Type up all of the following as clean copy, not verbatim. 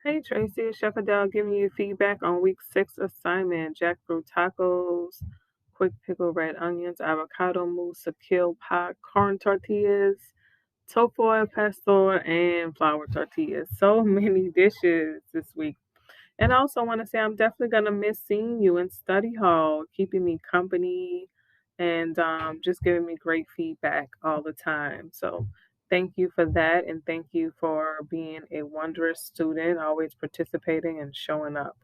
Hey Tracy, it's Chef Adele giving you feedback on week 6 assignment. Jackfruit tacos, quick pickle red onions, avocado mousse, sakil pot, corn tortillas, tofu al pastor, and flour tortillas. So many dishes this week. And I also want to say I'm definitely going to miss seeing you in study hall, keeping me company and just giving me great feedback all the time. So thank you for that. And thank you for being a wondrous student, always participating and showing up.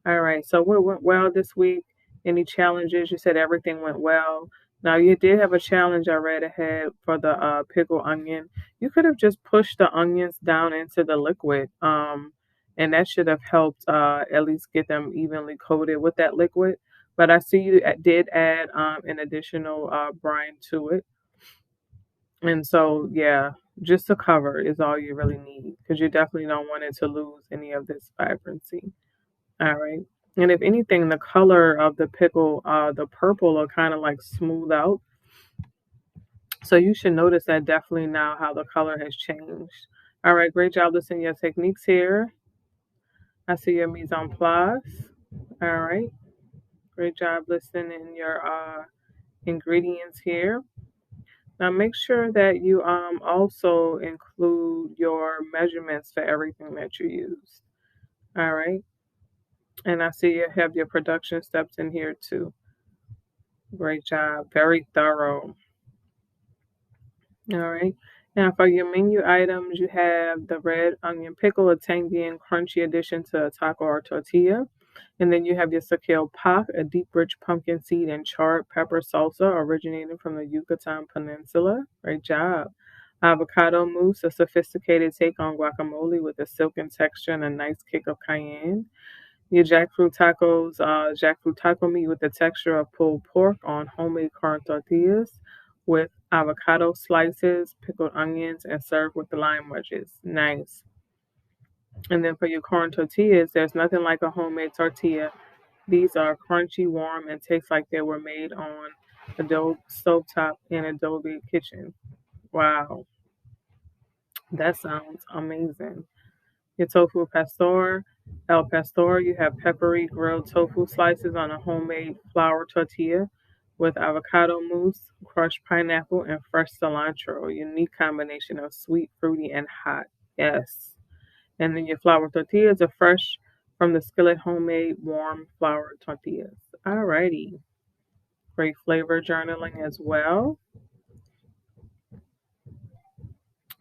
All right. So what went well this week? Any challenges? You said everything went well. Now you did have a challenge I read ahead for the pickle onion. You could have just pushed the onions down into the liquid, and that should have helped at least get them evenly coated with that liquid. But I see you did add an additional brine to it, and so yeah, just to cover is all you really need because you definitely don't want it to lose any of this vibrancy. All right. And if anything, the color of the pickle, the purple will kind of like smooth out. So you should notice that definitely now how the color has changed. All right, great job listening to your techniques here. I see your mise en place. All right, great job listening in your ingredients here. Now make sure that you also include your measurements for everything that you use. All right, and I see you have your production steps in here too. Great job. Very thorough. All right. Now, for your menu items, you have the red onion pickle, a tangy and crunchy addition to a taco or tortilla. And then you have your sakale pak, a deep, rich pumpkin seed and charred pepper salsa originating from the Yucatan Peninsula. Great job. Avocado mousse, a sophisticated take on guacamole with a silken texture and a nice kick of cayenne. Your jackfruit tacos, jackfruit taco meat with the texture of pulled pork on homemade corn tortillas with avocado slices, pickled onions, and served with the lime wedges. Nice. And then for your corn tortillas, there's nothing like a homemade tortilla. These are crunchy, warm, and taste like they were made on Adobe stovetop in Adobe Kitchen. Wow, that sounds amazing. Your tofu pastor, el pastor, you have peppery grilled tofu slices on a homemade flour tortilla with avocado mousse, crushed pineapple, and fresh cilantro. A unique combination of sweet, fruity, and hot. Yes. And then your flour tortillas are fresh from the skillet homemade warm flour tortillas. Alrighty. Great flavor journaling as well.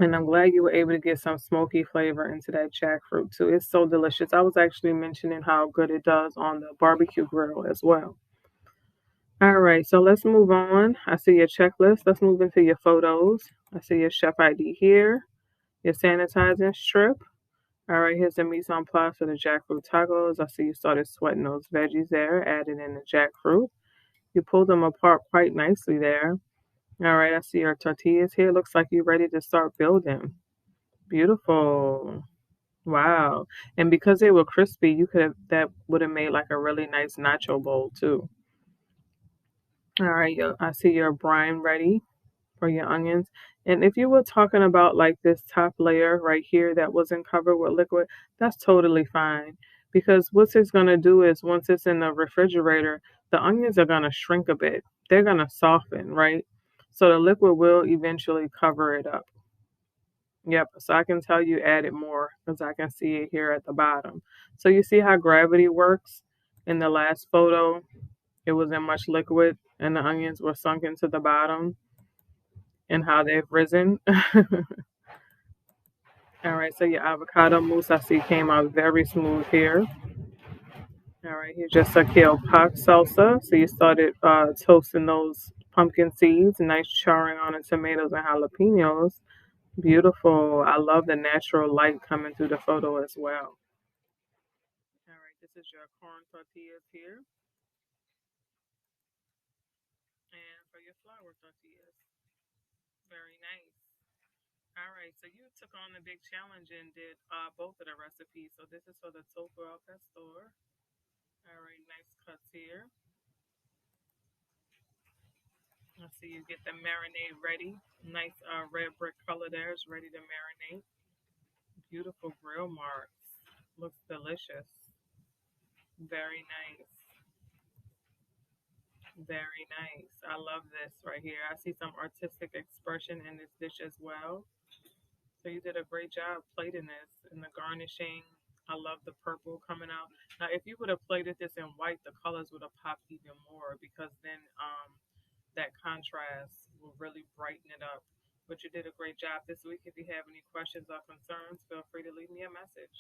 And I'm glad you were able to get some smoky flavor into that jackfruit too. It's so delicious. I was actually mentioning how good it does on the barbecue grill as well. All right, so let's move on. I see your checklist. Let's move into your photos. I see your chef ID here, your sanitizing strip. All right, here's the mise en place for the jackfruit tacos. I see you started sweating those veggies there, adding in the jackfruit. You pulled them apart quite nicely there. All right, I see your tortillas here. Looks like you're ready to start building. Beautiful. Wow. And because they were crispy, you could have that would have made like a really nice nacho bowl too. All right, I see your brine ready for your onions. And if you were talking about like this top layer right here that wasn't covered with liquid, that's totally fine. Because what it's gonna do is once it's in the refrigerator, the onions are gonna shrink a bit. They're gonna soften, right? So the liquid will eventually cover it up. Yep, so I can tell you added more because I can see it here at the bottom. So you see how gravity works? In the last photo, it was in much liquid and the onions were sunk into the bottom and how they've risen. All right, so your avocado mousse I see came out very smooth here. All right, here's just a kale pak salsa. So you started toasting those pumpkin seeds, nice charring on the tomatoes and jalapenos. Beautiful. I love the natural light coming through the photo as well. All right, this is your corn tortillas here, and for your flour tortillas. Very nice. All right, so you took on the big challenge and did both of the recipes. So this is for the tofu al pastor. All right, nice cuts here. I see you get the marinade ready. Nice red brick color there is ready to marinate. Beautiful grill marks. Looks delicious. Very nice. Very nice. I love this right here. I see some artistic expression in this dish as well. So you did a great job plating this and the garnishing. I love the purple coming out. Now, if you would have plated this in white, the colors would have popped even more because then that contrast will really brighten it up. But you did a great job this week. If you have any questions or concerns, feel free to leave me a message.